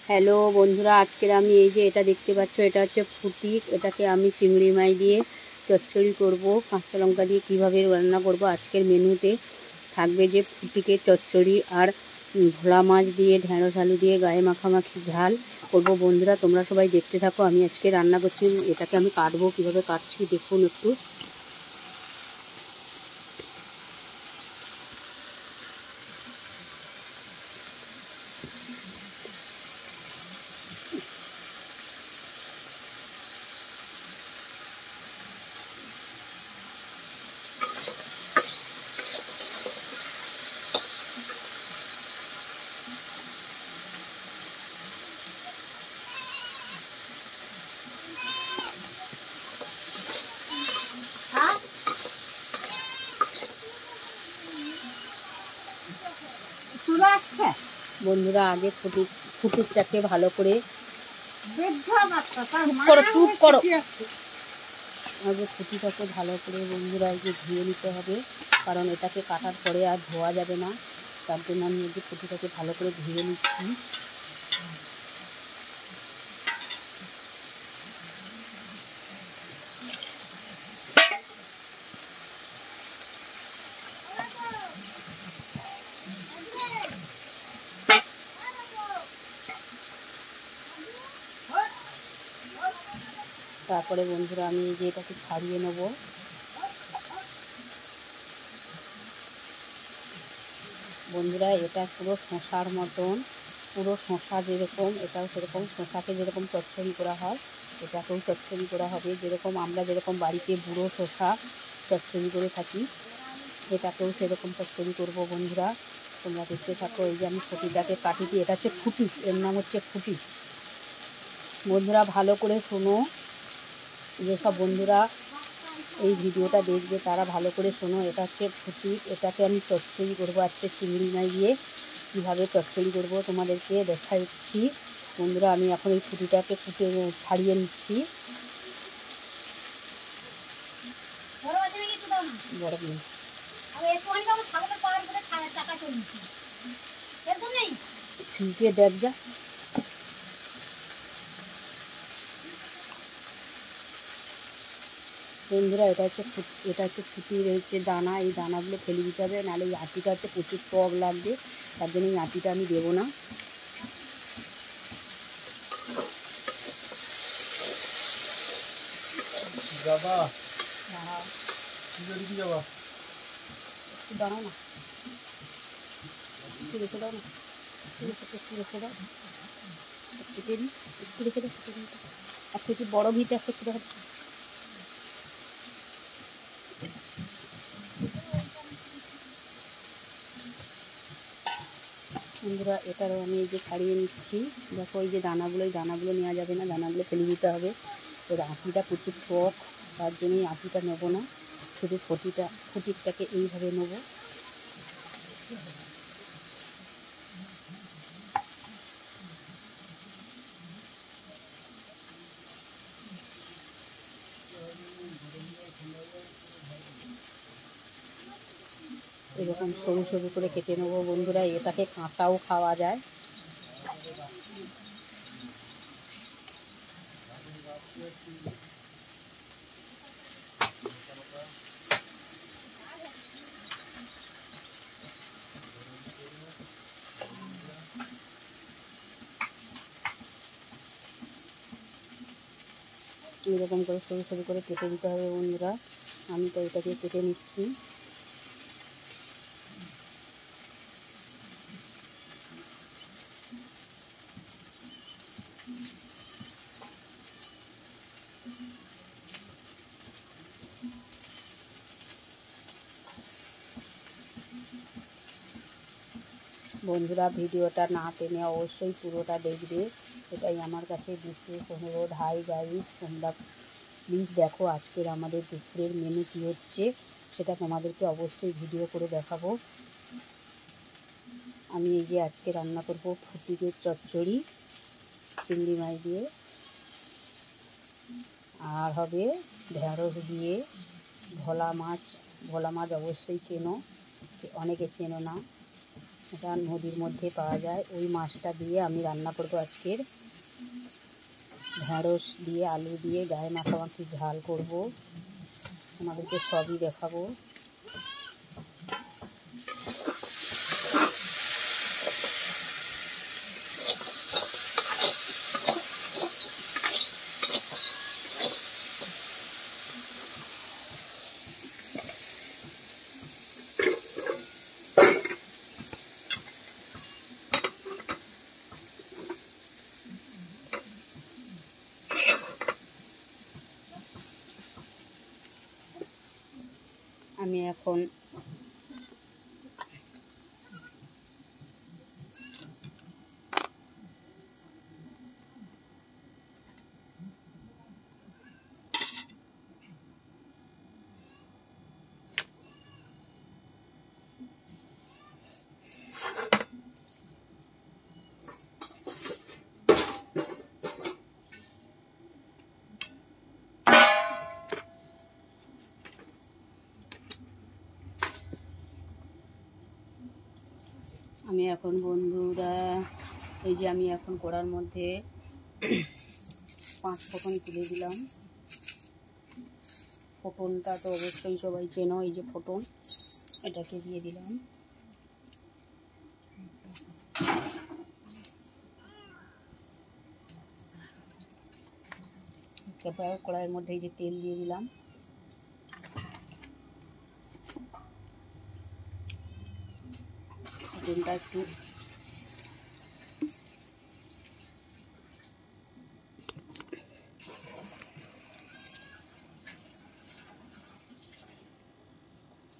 Hello বন্ধুরা, আজকের আমি এই যে এটা দেখতে পাচ্ছ, এটা হচ্ছে ফুটি। এটাকে আমি চিংড়ি মাছ দিয়ে চচ্চড়ি করব, কাঁচা লঙ্কা দিয়ে কীভাবে রান্না করব। আজকের মেনুতে থাকবে যে ফুটিকে চচ্চড়ি আর ভোলা মাছ দিয়ে ঢেঁড়স আলু দিয়ে গায়ে মাখামাখি ঝাল করব। বন্ধুরা তোমরা সবাই দেখতে থাকো, আমি আজকে রান্না করছি। এটাকে আমি কাটবো, কীভাবে কাটছি দেখুন একটু। বন্ধুরা আগে ফুটিটাকে ভালো করে চুপ করো। আগে ফুটিটাকে ভালো করে বন্ধুরা এই যে ধুয়ে নিতে হবে, কারণ এটাকে কাটার পরে আর ধোয়া যাবে না। তার জন্য আমি এই যে ফুটিটাকে ভালো করে ধুয়ে নিচ্ছি। তারপরে বন্ধুরা আমি এই যে এটাকে ছাড়িয়ে নেব। বন্ধুরা এটা পুরো শশার মতন, পুরো শশা যেরকম এটাও সেরকম। শশাকে যেরকম চচ্চড়ি করা হয় এটাকেও চচ্চড়ি করা হবে, যেরকম আমরা যেরকম বাড়িতে বুড়ো শশা চচ্চড়ি করে থাকি এটাকেও সেরকম চচ্চড়ি করব। বন্ধুরা তোমরা দেখতে থাকো। এই যে আমি ফুটিটাকে কাটিছি, এটা হচ্ছে ফুটি, এর নাম হচ্ছে ফুটি। বন্ধুরা ভালো করে শোনো, যেসব বন্ধুরা এই ভিডিওটা দেখবে তারা ভালো করে শোনো। এটা হচ্ছে ফুটি, এটাকে আমি চচ্চড়ি করবো আজকে চিংড়ি মাছ দিয়ে। কীভাবে চচ্চড়ি করবো তোমাদেরকে দেখাচ্ছি। বন্ধুরা আমি এখন এই ফুটিটাকে ছাড়িয়ে নিচ্ছি। বড় দিন ছিঁকে দেখ যা। বন্ধুরা এটা হচ্ছে ফুটির হচ্ছে দানা। এই দানাগুলো ফেলে দিতে হবে, নাহলে এই আটিটা হচ্ছে প্রচুর টক লাগবে। তার জন্য এই আটিটা আমি দেবো না। দাঁড়াও না, একটু রেখে দাও না, একটু রেখে দাও, একটু রেখে দাও। আর সেটি বড় ভিটে আছে, একটু দেখা। বন্ধুরা এটারও আমি এই যে ছাড়িয়ে নিচ্ছি। দেখো এই যে দানাগুলো, এই দানাগুলো নেওয়া যাবে না, দানাগুলো ফেলে দিতে হবে। এর আঁটিটা প্রচুর টক, তার জন্যই আঁটিটা নেবো না, শুধু ফুটিটাকে এইভাবে নেবো। এরকম সরু সরু করে কেটে নেবো। বন্ধুরা এটাকে কাঁচাও খাওয়া যায়। এরকম করে সরু সরু করে কেটে দিতে হবে। বন্ধুরা আমি তো এটাকে কেটে নিচ্ছি। বন্ধুরা ভিডিওটা না টেনে অবশ্যই পুরোটা দেখবে, এটাই আমার কাছে বিশেষ অনুরোধ। হাই গাইস, তোমরা প্লিজ দেখো আজকের আমাদের দুপুরের মেনু কী হচ্ছে, সেটা তোমাদেরকে অবশ্যই ভিডিও করে দেখাবো। আমি এই যে আজকে রান্না করব ফুটিকের চচ্চড়ি চিংড়ি মাছ দিয়ে, আর হবে ঢেঁড়স দিয়ে ভোলা মাছ। ভোলা মাছ অবশ্যই চেনো, অনেকে চেনো না। এটা নদীর মধ্যে পাওয়া যায়। ওই মাছটা দিয়ে আমি রান্না করব আজকের। ঢেঁড়স দিয়ে আলু দিয়ে গায়ে মাখামাখি ঝাল করব, তোমাদেরকে সবই দেখাবো। আমি এখন বন্ধুরা এই যে আমি এখন কড়ার মধ্যে 5 ফোঁটন তুলে দিলাম। ফোঁটনটা তো অবশ্যই সবাই চেনো, এই যে ফোঁটন, এটাকে দিয়ে দিলাম। তারপর কড়াইয়ের মধ্যে এই যে তেল দিয়ে দিলাম।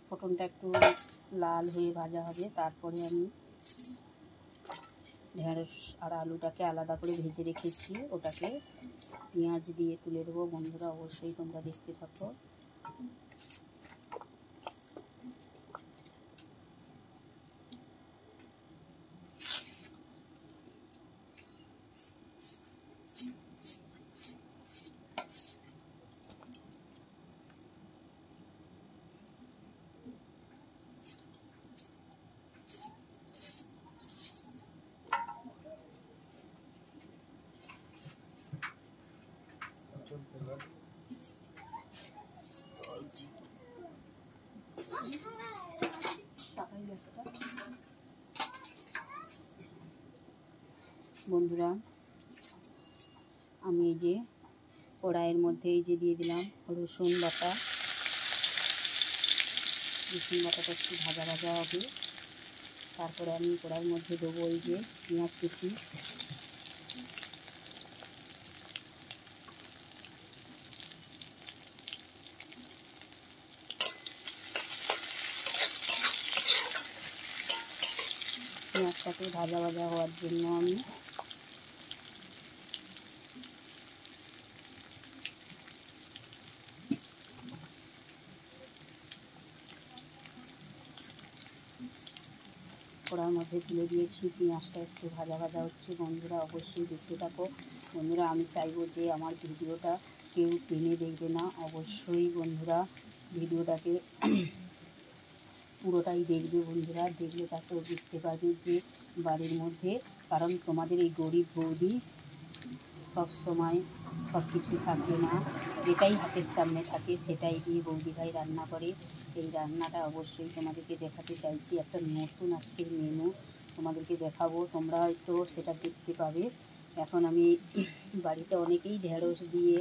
ফোঁটনটা একটু লাল হয়ে ভাজা হবে। তারপরে আমি ঢেঁড়স আর আলুটাকে আলাদা করে ভেজে রেখেছি, ওটাকে পেঁয়াজ দিয়ে তুলে দেবো। বন্ধুরা অবশ্যই তোমরা দেখতে থাকো। বন্ধুরা আমি এই যে কড়াইয়ের মধ্যে এই যে দিয়ে দিলাম রসুন বাটা। রসুন বাটাটা একটু ভাজা ভাজা হবে। তারপরে আমি কড়াইয়ের মধ্যে দেবো এই যে পেঁয়াজ কুচি। পেঁয়াজটাকে ভাজা ভাজা হওয়ার জন্য আমি কড়ার মধ্যে তুলে দিয়েছি। পেঁয়াজটা একটু ভাজা ভাজা হচ্ছে। বন্ধুরা অবশ্যই দেখতে থাকো। বন্ধুরা আমি চাইবো যে আমার ভিডিওটা কেউ টেনে দেখবে না, অবশ্যই বন্ধুরা ভিডিওটাকে পুরোটাই দেখবে। বন্ধুরা দেখলে তারপর বুঝতে পারবে যে বাড়ির মধ্যে, কারণ তোমাদের এই গরিব বৌদি সব সময় সব কিছু থাকবে না, যেটাই হাতের সামনে থাকে সেটাই দিয়ে বৌদি ভাই রান্না করে। এই রান্নাটা অবশ্যই তোমাদেরকে দেখাতে চাইছি। একটা নতুন আজকের মেনু তোমাদেরকে দেখাবো, তোমরা হয়তো সেটা দেখতে পাবে। এখন আমি বাড়িতে অনেকেই ঢেঁড়স দিয়ে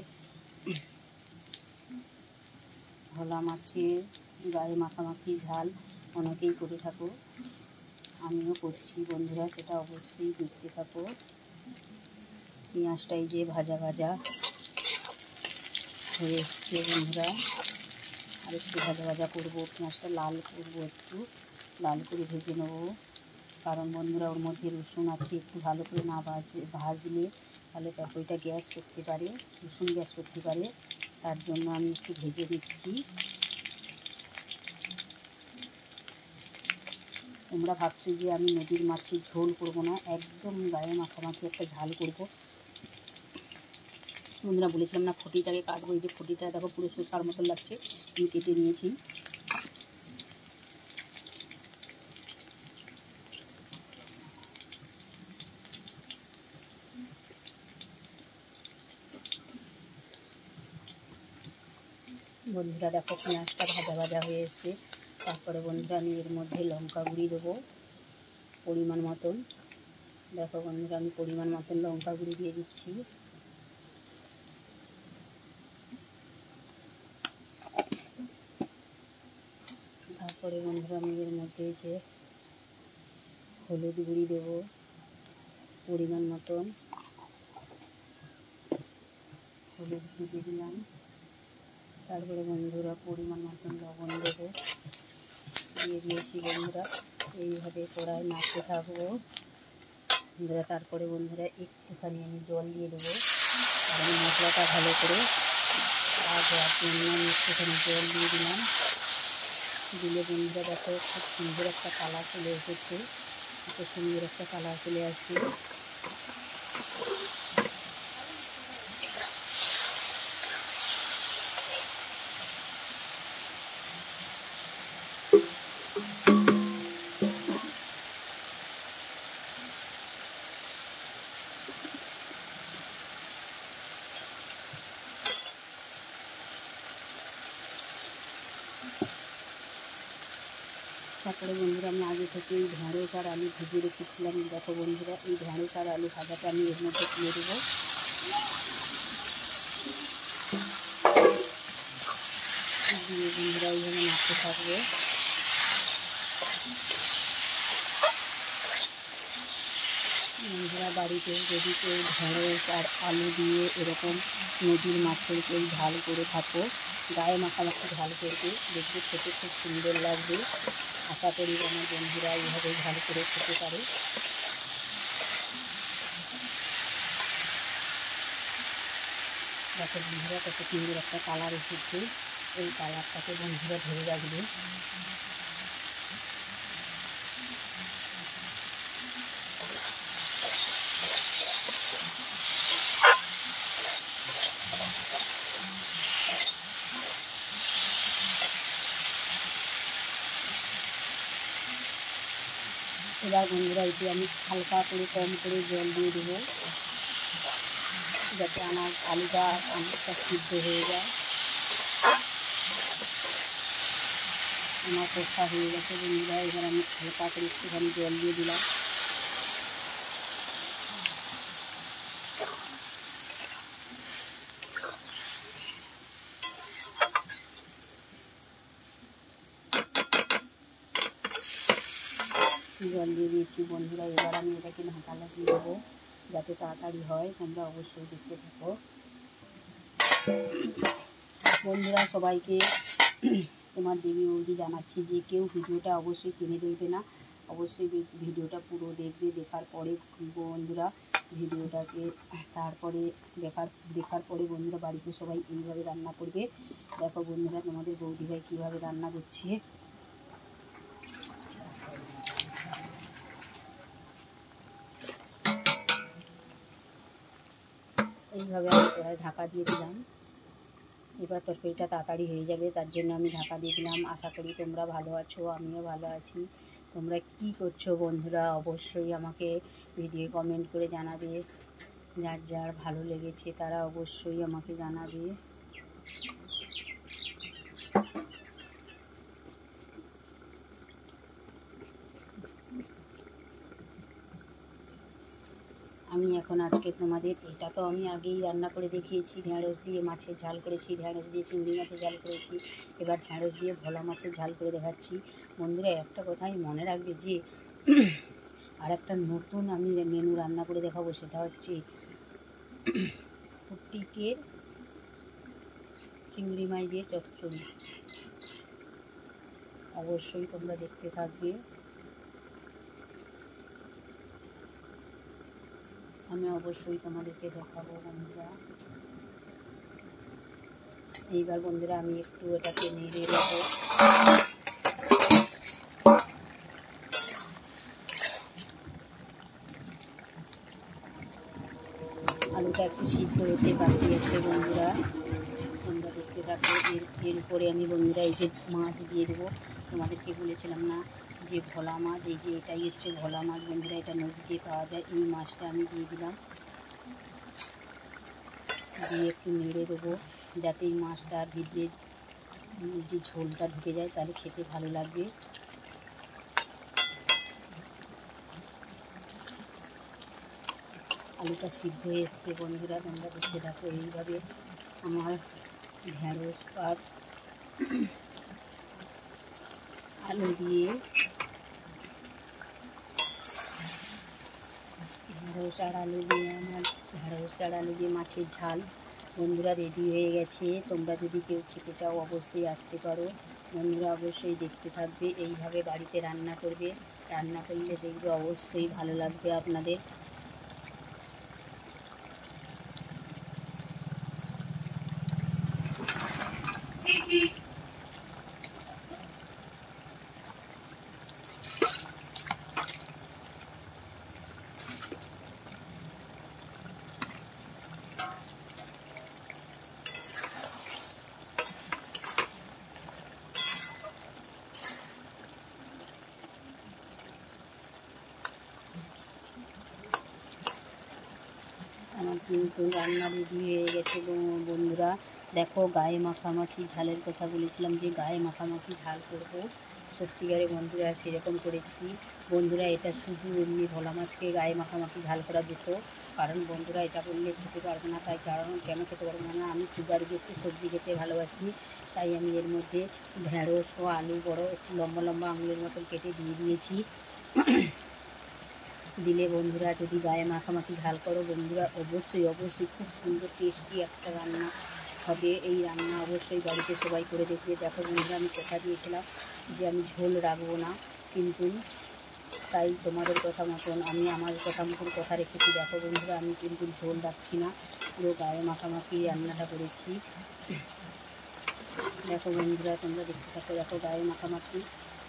ভোলা মাছের গায়ে মাখামাখি ঝাল অনেকেই করে থাকো, আমিও করছি। বন্ধুরা সেটা অবশ্যই দেখতে থাকো। পেঁয়াজটাই যে ভাজা ভাজা হয়ে এসছে বন্ধুরা, আর একটু ভাজা ভাজা করবো। পেঁয়াজটা লাল করবো, একটু লাল করে ভেজে নেবো। কারণ বন্ধুরা ওর মধ্যে রসুন আছে, একটু ভালো করে না ভাজলে তাহলে তরকারিটা গ্যাস করতে পারে, রসুন গ্যাস করতে পারে। তার জন্য আমি একটু ভেজে দিচ্ছি। তোমরা ভাবছো যে আমি নদীর মাছের ঝোল করব না, একদম গায়ে মাখামাখি একটা ঝাল করব। বন্ধুরা বলেছিলাম না ফুটিটাকে কাটবো, এই যে ফুটিটা দেখো পুরো শসার মতো লাগছে, আমি কেটে নিয়েছি। বন্ধুরা দেখো পেঁয়াজটা ভাজা ভাজা হয়ে এসছে। তারপরে বন্ধুরা আমি এর মধ্যে লঙ্কা গুঁড়ি দেবো পরিমাণ মতন। দেখো বন্ধুরা আমি পরিমাণ মতন লঙ্কা গুঁড়ি দিয়ে দিচ্ছি। তারপরে বন্ধুরা আমি এর মধ্যে যে হলুদ গুঁড়ি দেবো পরিমাণ মতন, হলুদ গুঁড়ি দিয়ে দিলাম। তারপরে বন্ধুরা পরিমাণ মতন লবণ দেবো, দিয়ে দিয়েছি বন্ধুরা। এইভাবে কড়াই নাড়তে থাকবো বন্ধুরা। তারপরে বন্ধুরা একটুখানি আমি জল দিয়ে দেবো, কারণ মশলাটা ভালো করে দেওয়ার জন্য আমি একটুখানি জল দিয়ে দিলাম। দিলে বন্ধুরা দেখো খুব সুন্দর একটা কালার চলে এসেছে, এত সুন্দর একটা কালার চলে আসছে। তারপরে বন্ধুরা আমি আগে থেকে এই ঢেঁড়স আর আলু ভেজে রেখেছিলাম। দেখো বন্ধুরা এই ঢেঁড়স আর আলু ভাজাটা আমি এর মধ্যে তুলে দেবো। দিয়ে বন্ধুরা এইভাবে নাড়তে থাকবে। বন্ধুরা বাড়িতে যদি কেউ ঢেঁড়স আর আলু দিয়ে এরকম নদীর মাছের কেউ ঝাল করে থাকো, গায়ে মাখামাখি ঝাল করবে, দেখবে খেতে খুব সুন্দর লাগবে। আশা করি আমার বন্ধুরা এইভাবে ঝাল করে খেতে পারে। দেখো বন্ধুরা কত সুন্দর একটা কালার এসেছে। এই কালারটাকে বন্ধুরা ধরে রাখবে। এবার বন্ধুরা এতে আমি হালকা করে কম করে জল দিয়ে দেবো, যাতে আমার আলুটা অনেকটা সিদ্ধ হয়ে যায়। আমার কষা হয়ে গেছে বন্ধুরা, এবার আমি হালকা করে একটুখানি জল দিয়ে দিলাম। জল দিয়ে দিয়েছি বন্ধুরা। এবার আমি এটাকে ঢাকা লাগিয়ে দেবো যাতে তাড়াতাড়ি হয়। তোমরা অবশ্যই দেখতে থাকো বন্ধুরা। সবাইকে তোমার দেবী বৌদি জানাচ্ছি যে কেউ ভিডিওটা অবশ্যই টেনে দেখবে না, অবশ্যই ভিডিওটা পুরো দেখবে। দেখার পরে বন্ধুরা ভিডিওটাকে তারপরে দেখার পরে বন্ধুরা বাড়িতে সবাই এইভাবে রান্না করবে। দেখো বন্ধুরা তোমাদের বৌদিভাই কীভাবে রান্না করছে। এইভাবে আমি কড়াই ঢাকা দিয়ে দিলাম। এবার তরকারিটা তাড়াতাড়ি হয়ে যাবে, তার জন্য আমি ঢাকা দিয়ে দিলাম। আশা করি তোমরা ভালো আছো, আমিও ভালো আছি। তোমরা কি করছো বন্ধুরা অবশ্যই আমাকে ভিডিও কমেন্ট করে জানাবে। যার যার ভালো লেগেছে তারা অবশ্যই আমাকে জানাবে। আমি এখন আজকে তোমাদের এটা তো আমি আগেই রান্না করে দেখিয়েছি, ঢেঁড়স দিয়ে মাছের ঝাল করেছি, ঢেঁড়স দিয়ে চিংড়ি মাছের ঝাল করেছি। এবার ঢেঁড়স দিয়ে ভোলা মাছের ঝাল করে দেখাচ্ছি। বন্ধুরা একটা কথাই মনে রাখবে যে আর একটা নতুন আমি মেনু রান্না করে দেখাবো, সেটা হচ্ছে পুটিকের চিংড়ি মাছ দিয়ে চচ্চড়ি। অবশ্যই তোমরা দেখতে থাকবে। আমি অবশ্যই তোমাদেরকে দেখাবো বন্ধুরা। এইবার বন্ধুরা আমি একটু এটাকে নেড়ে দেবো। আলুটা একটু সিদ্ধ হতে বাকি আছে বন্ধুরা, তোমরা দেখতে থাকো। এর উপরে আমি বন্ধুরা এই যে মাছ দিয়ে দেবো। তোমাদেরকে বলেছিলাম না যে ভোলা মাছ, এই যে এটাই হচ্ছে ভোলা মাছ বন্ধুরা, এটা নদীতে পাওয়া যায়। এই মাছটা আমি দিয়ে দিলাম, দিয়ে একটু নেড়ে দেবো যাতে এই মাছটা ভিজে যে ঝোলটা ঢুকে যায় তাহলে খেতে ভালো লাগবে। আলুটা সিদ্ধ হয়ে এসছে বন্ধুরা, তোমরা দেখতে থাকো। এইভাবে আমার ঢেঁড়স আর আলু দিয়ে মাছের ঝাল বন্ধুরা রেডি হয়ে গেছে। তোমরা যদি কেউ খেতে চাও অবশ্যই আসতে পারো বন্ধুরা, অবশ্যই দেখতে থাকবে। এইভাবে বাড়িতে রান্না করবে, রান্না করলে দেখবে অবশ্যই ভালো লাগবে আপনাদের। আমার কিন্তু রান্না রেডি হয়ে গেছে বন্ধুরা। দেখো, গায়ে মাখামাখি ঝালের কথা বলেছিলাম যে গায়ে মাখামাখি ঝাল করবো, সত্যিকারে বন্ধুরা সেরকম করেছি বন্ধুরা। এটা শুধু এমনি ভোলা মাছকে গায়ে মাখামাখি ঝাল করা যেত, কারণ বন্ধুরা এটা বললে খেতে পারবো না। তাই কেন খেতে পারবো না, আমি সুগারযুক্ত সবজি খেতে ভালোবাসি, তাই আমি এর মধ্যে ঢেঁড়স ও আলু বড় একটু লম্বা লম্বা আঙুলের মতন কেটে দিয়ে দিয়েছি। দিলে বন্ধুরা যদি গায়ে মাখামাখি ঝাল করো বন্ধুরা, অবশ্যই খুব সুন্দর টেস্টি একটা রান্না হবে। এই রান্না অবশ্যই বাড়িতে সবাই করে দেখবে। দেখো বন্ধুরা, আমি কথা দিয়েছিলাম যে আমি ঝোল রাখবো না, কিন্তু তাই তোমাদের কথা মতন আমি আমার কথা মতন কথা রেখেছি। দেখো বন্ধুরা, আমি কিন্তু ঝোল রাখছি না, পুরো গায়ে মাখামাখি রান্নাটা করেছি। দেখো বন্ধুরা, তোমরা দেখতে থাকো। দেখো গায়ে মাখামাখি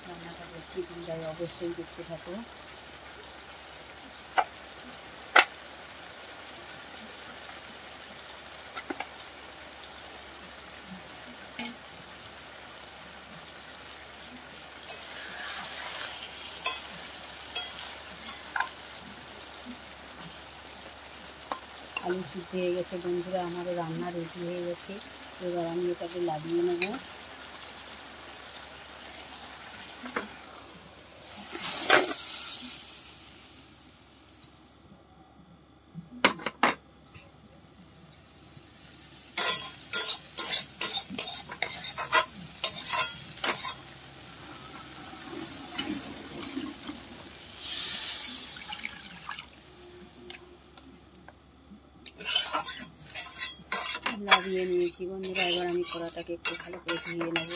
রান্নাটা করছি, তোমরা অবশ্যই দেখতে থাকো। আলু সিদ্ধ হয়ে গেছে বন্ধুরা, আমার রান্না রেডি হয়ে গেছে। এবার আমি এটাকে লাগিয়ে নেব। লাগিয়ে নিয়েছি বন্ধুরা, এবার আমি কড়াটাকে একটু ভালো করে ধুয়ে নেব।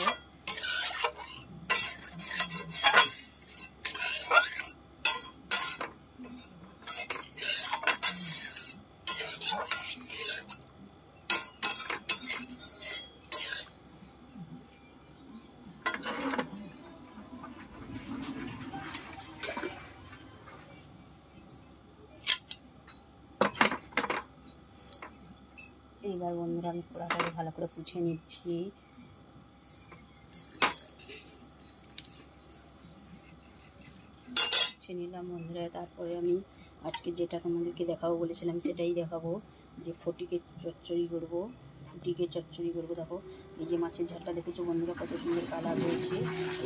এবার বন্ধুরা আমি কড়াটাকে ভালো করে পুছে নিচ্ছি। পুছে নিলাম বন্ধুরা। তারপরে আমি আজকে যেটা তোমাদেরকে দেখাবো বলেছিলাম সেটাই দেখাবো, যে ফুটিকে চচ্চড়ি করবো। দেখো, এই যে মাছের ঝালটা দেখেছো বন্ধুরা, কত সুন্দর কালার হয়েছে।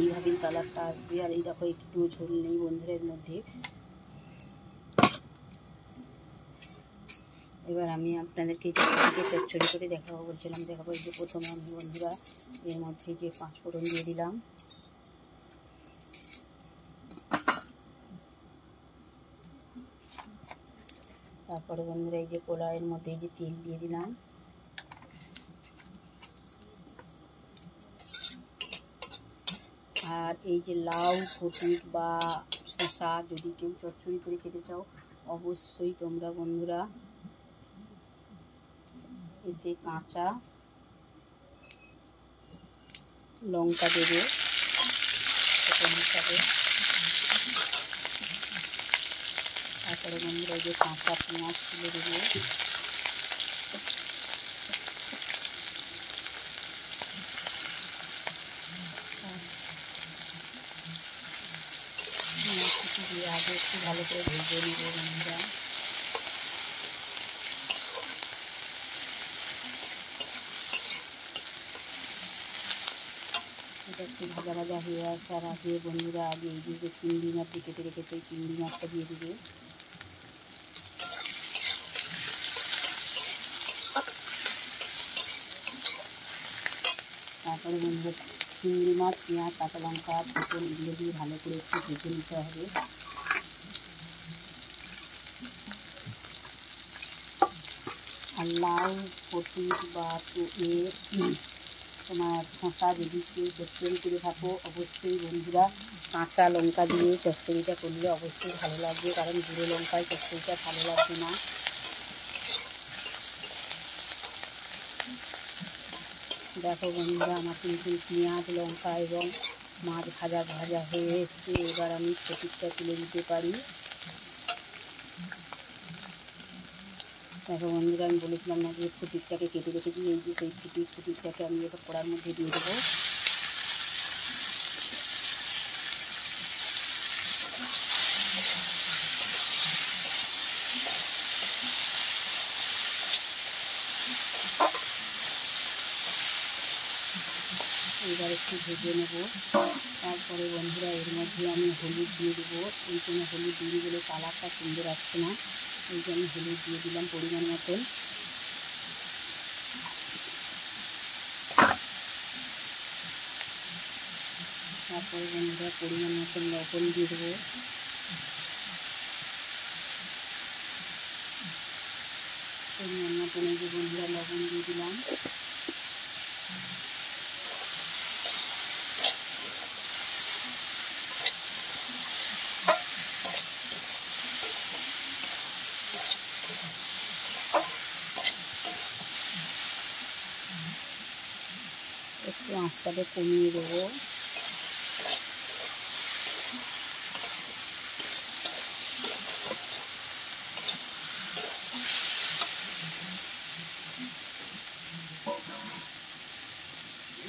এইভাবেই কালারটা আসবে। আর এই দেখো, একটু ঝোল নেই বন্ধুরা এর মধ্যে। এবার আমি আপনাদেরকে ফুটিকে চচ্চড়ি করে দেখাবো বলছিলাম, দেখাবো। এই যে প্রথমে আমি বন্ধুরা এর মধ্যে যে 5 ফোড়ন দিয়ে দিলাম। তারপরে বন্ধুরা এই যে কড়াইয়ের মধ্যে এই যে তেল দিয়ে দিলাম। আর এই যে লাউ, ফটিক বা শসা যদি কেউ চচ্চড়ি করে খেতে চাও অবশ্যই তোমরা বন্ধুরা এতে কাঁচা লঙ্কা দেবে হিসাবে। তারপরে বন্ধুরা এই যে কাঁচা পেঁয়াজ তুলে দেবে। দিয়ে আগে একটু ভালো করে ভেজে নেবে বন্ধুরা। এটা একটু ভাজা ভাজা হয়ে আসার আগে বন্ধুরা আগে এই যে চিংড়ি মাছ কেটে রেখেছে এই চিংড়ি মাছটা দিয়ে দিবে। তারপরে বন্ধুরা চিংড়ি মাছ, পেঁয়াজ, কাঁচা লঙ্কা, পটল এগুলো দিয়ে ভালো করে একটু ভেজে নিতে হবে। আর লাউ কচু বা তোমার শসা যদি কেউ চচ্চড়ি করে থাকো অবশ্যই বন্ধুরা কাঁচা লঙ্কা দিয়ে চচ্চড়িটা করলে অবশ্যই ভালো লাগবে, কারণ গুঁড়ো লঙ্কায় চচ্চড়িটা ভালো লাগবে না। দেখো বন্ধুরা আমার কিন্তু পেঁয়াজ লঙ্কা এবং মাছ ভাজা ভাজা হয়ে এসছে। এবার আমি ফটিকটা তুলে দিতে পারি। দেখো বন্ধুরা আমি বলেছিলাম না যে ফটিকটাকে কেটে রেখেছি, এই যে সেই ফটিকটাকে আমি এবার কড়ার মধ্যে দিয়ে দেবো। এবার একটু ভেজে নেব। তারপরে বন্ধুরা এর মধ্যে আমি হলুদ দিয়ে দেবো। এই জন্য হলুদ দিয়ে দিলে কালারটা সুন্দর আসছে না, এই জন্য হলুদ দিয়ে দিলাম পরিমাণ মতন। তারপরে বন্ধুরা পরিমাণ মতন লবণ দিয়ে দেবো। পরিমাণ মতন এই যে বন্ধুরা লবণ দিয়ে দিলাম। একটু আঁচটাকে কমিয়ে দেবো।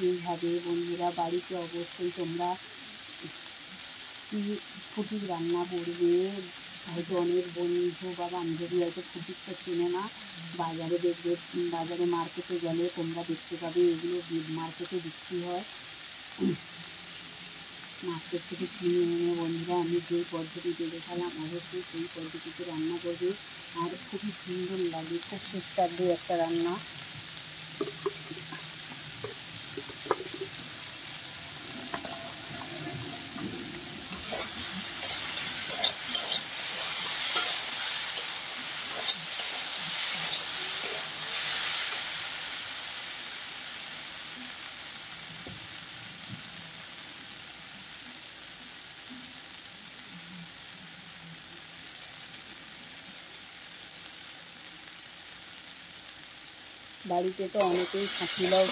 এইভাবে বন্ধুরা বাড়িতে অবশ্যই তোমরা ফুটিক রান্না করবে। হয়তো অনেক বন্ধু বা বান্ধবী হয়তো ফুটিকটা চেনে না, বাজারে দেখবে, বাজারে মার্কেটে গেলে তোমরা দেখতে পাবে এগুলো মার্কেটে বিক্রি হয়। মার্কেট থেকে কিনে এনে বন্ধুরা আমি যেই পদ্ধতিতে দেখালাম অবশ্যই সেই পদ্ধতিতে রান্না করবে, আর খুবই সুন্দর লাগে, খুব সুস্বাদু একটা রান্না। বাড়িতে তো অনেকেই ছাঁচিলাও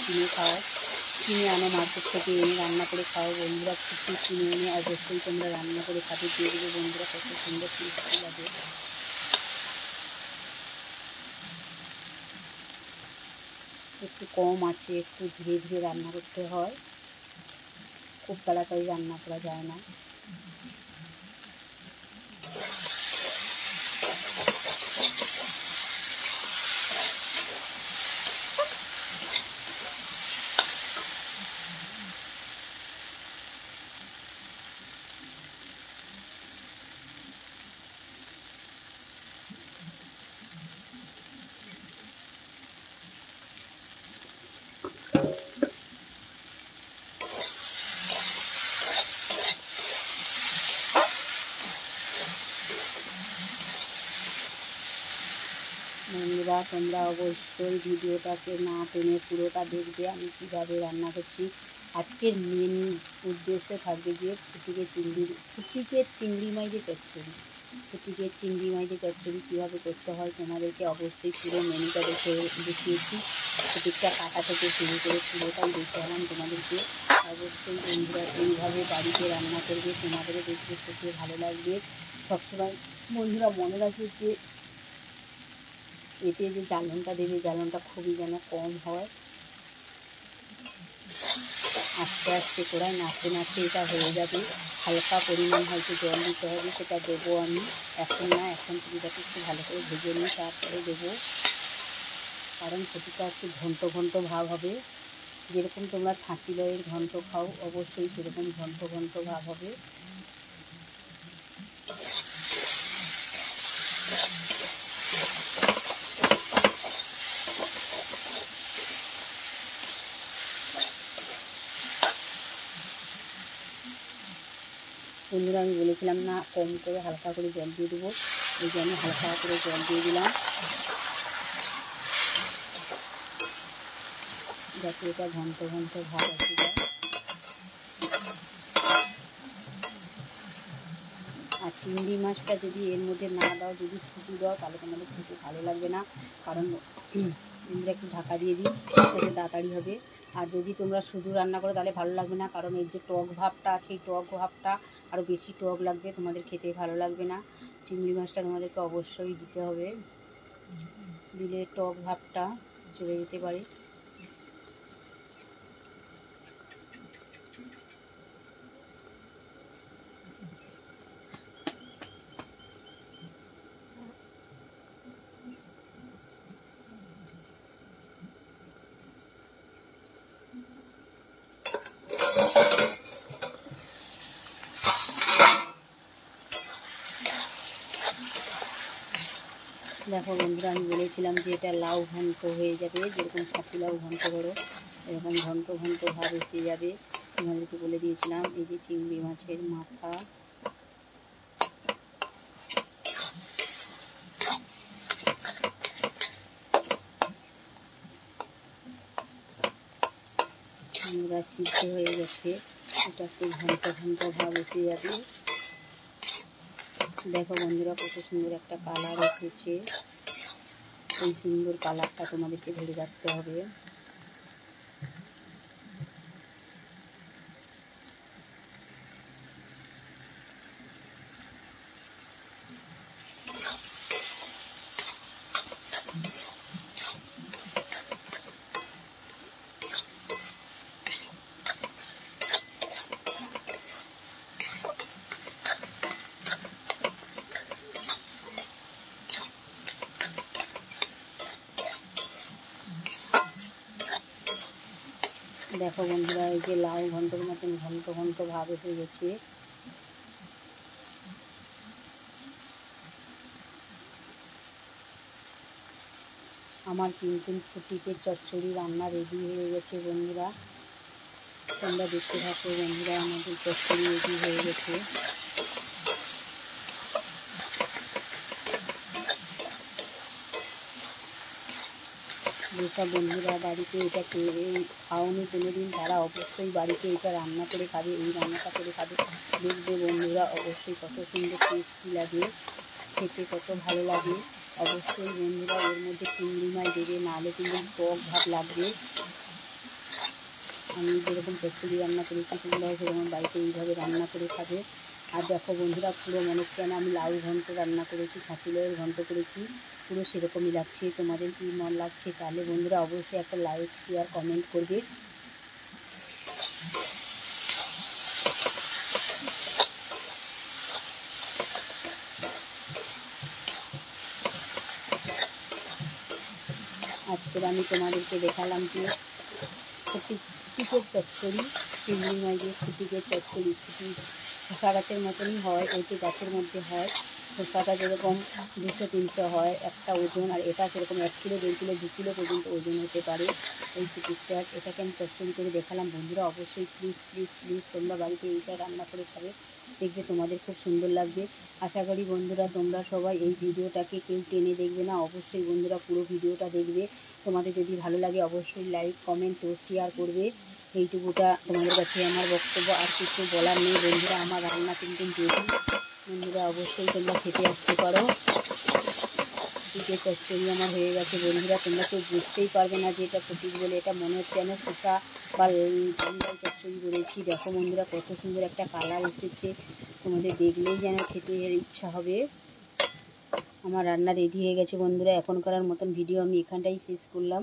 কিনে আনো মার্কেট থেকে, এনে রান্না করে খাও বন্ধুরা। ফুটি কিনে এনে অবশ্যই তোমরা রান্না করে খাতে দিয়ে দেবে বন্ধুরা, কত সুন্দর টেস্টি লাগে। একটু কম আছে, একটু ধীরে ধীরে রান্না করতে হয়, খুব তাড়াতাড়ি রান্না করা যায় না। বন্ধুরা তোমরা অবশ্যই ভিডিওটাকে না টেনে পুরোটা দেখবে আমি কীভাবে রান্না করছি। আজকের মেন উদ্দেশ্য থাকবে যে ফুটিকের চিংড়ি মাছের চচ্চড়ি। ফুটিকের চিংড়ি মাছের চচ্চড়ি কীভাবে করতে হয় তোমাদেরকে অবশ্যই পুরো মেনুটা দেখিয়েছি। ফুটিকটা কাটা থেকে শুরু করে পুরোটাই দেখালাম তোমাদেরকে। অবশ্যই বন্ধুরা এইভাবে বাড়িতে রান্না করবে, তোমাদেরও দেখতে খেতে ভালো লাগবে। সবসময় বন্ধুরা মনে রাখবে যে এতে যে জ্বালনটা দেবে জ্বালনটা খুবই যেন কম হয়। আস্তে আস্তে করে নাড়তে নাড়তে এটা হয়ে যাবে। হালকা পরিমাণ হয়তো জল দিতে হবে, সেটা দেবো আমি এখন না, এখন চুড়িটাকে একটু ভালো করে ভেজে নিই তারপরে দেবো, কারণ ফুটিটা একটু ঘন্ট ঘন্ট ভাব হবে। যেরকম তোমরা ছাঁচি লাউয়ের ঘন্ট খাও অবশ্যই সেরকম ঘন্ট ঘন্ট ভাব হবে। বন্ধুরা আমি বলেছিলাম না কম করে হালকা করে জল দিয়ে দেবো, এই যে আমি হালকা করে জল দিয়ে দিলাম যাতে এটা ঘন্ট ঘন্ট ভাব আসে যায়। আর চিংড়ি মাছটা যদি এর মধ্যে না দাও, যদি শুধু দাও তাহলে তোমাদের খেতে ভালো লাগবে না, কারণ আমরা একটু ঢাকা দিয়ে দিই যাতে তাড়াতাড়ি হবে। আর যদি তোমরা শুধু রান্না করো তাহলে ভালো লাগবে না, কারণ এর যে টক ভাবটা আছে এই টক ভাবটা আরও বেশি টক লাগবে, তোমাদের খেতে ভালো লাগবে না। চিংড়ি মাছটা তোমাদেরকে অবশ্যই দিতে হবে, দিলে টক ভাবটা চলে যেতে পারে। দেখো বন্ধুরা আমি বলেছিলাম যে এটা লাউ ঘন্ট হয়ে যাবে, যেরকম ছাতি লাউ ঘন্ট করো এরকম ঘন্ট ঘন্ট ভাব এসে যাবে, তোমাদেরকে বলে দিয়েছিলাম। এই যে চিংড়ি মাছের মাথা, চিংড়া সিদ্ধ হয়ে গেছে, এটা একটু ঘন্ট ঘন্ট ভাব এসে যাবে। দেখো বন্ধুরা কত সুন্দর একটা কালার এসেছে, এই সুন্দর কালারটা তোমাদেরকে ধরে রাখতে হবে। দেখো বন্ধুরা এই যে লাউ ঘন্টর মতন ঘন্ট ঘন্ট ভাব এসে গেছে। আমার কিন্তু ফুটিকে চচ্চড়ি রান্না রেডি হয়ে গেছে বন্ধুরা, তোমরা দেখতে থাকো বন্ধুরা, আমাদের চচ্চড়ি রেডি হয়ে গেছে। যেসব বন্ধুরা বাড়িতে এটা খাওনি কোনোদিন তারা অবশ্যই বাড়িতে এটা রান্না করে খাবে, এই রান্নাটা করে খাবে, দেখবে বন্ধুরা অবশ্যই কত সুন্দর টেস্টি লাগে, খেতে কত ভালো লাগে। অবশ্যই বন্ধুরা এর মধ্যে চিংড়ি মাছ দেবে, নাহলে কিন্তু টক ভাব লাগবে। আমি যেরকম চচ্চড়ি রান্না করেছি তোমরাও সেরকম বাড়িতে এইভাবে রান্না করে খাবে। আর দেখো বন্ধুরা পুরো মনে হচ্ছে না আমি লাউ ঘন্ট রান্না করেছি, ছাঁচি লাউয়ের ঘন্ট করেছি, পুরো সেরকমই লাগছে। তোমাদের কি মন লাগছে তাহলে বন্ধুরা অবশ্যই একটা লাইক শেয়ার কমেন্ট করবে। আজকের আমি তোমাদেরকে দেখালাম যে ফুটিকের চচ্চড়ি, চিংড়ি মাছ দিয়ে ফুটিকের চচ্চড়ি। ফুটি শসা গাছের মতনই হয়, ওই যে গাছের মধ্যে হয়, শসাটা যেরকম 200-300 হয় একটা ওজন, আর এটা সেরকম 1 কিলো 1.5 কিলো 2 কিলো পর্যন্ত ওজন হতে পারে এই ফুটিকটার। এটাকে আমি চচ্চড়ি করে দেখালাম বন্ধুরা, অবশ্যই প্লিজ প্লিজ প্লিজ তোমরা বাড়িতে এইটা রান্না করে খাবে, দেখবে তোমাদের খুব সুন্দর লাগবে। আশা করি বন্ধুরা তোমরা সবাই এই ভিডিওটাকে কেউ টেনে দেখবে না, অবশ্যই বন্ধুরা পুরো ভিডিওটা দেখবে। তোমাদের যদি ভালো লাগে অবশ্যই লাইক কমেন্ট ও শেয়ার করবে। এইটুকুটা তোমাদের কাছে আমার বক্তব্য, আর কিছু বলার নেই বন্ধুরা। আমার রান্না কিন্তু রেডি বন্ধুরা, অবশ্যই তোমরা খেতে আসতে পারো। ফুটিকের চচ্চড়ি আমার হয়ে গেছে বন্ধুরা, তোমরা কেউ বুঝতেই পারবে না যে এটা ফুটিক বলে, এটা মনে হচ্ছে যেন শসা বা চিংড়ি চচ্চড়ি করেছি। দেখো বন্ধুরা কত সুন্দর একটা কালার এসেছে, তোমাদের দেখলেই যেন খেতে ইচ্ছা হবে। আমার রান্না রেডি হয়ে গেছে বন্ধুরা, এখন করার মতন ভিডিও আমি এখানটাই শেষ করলাম।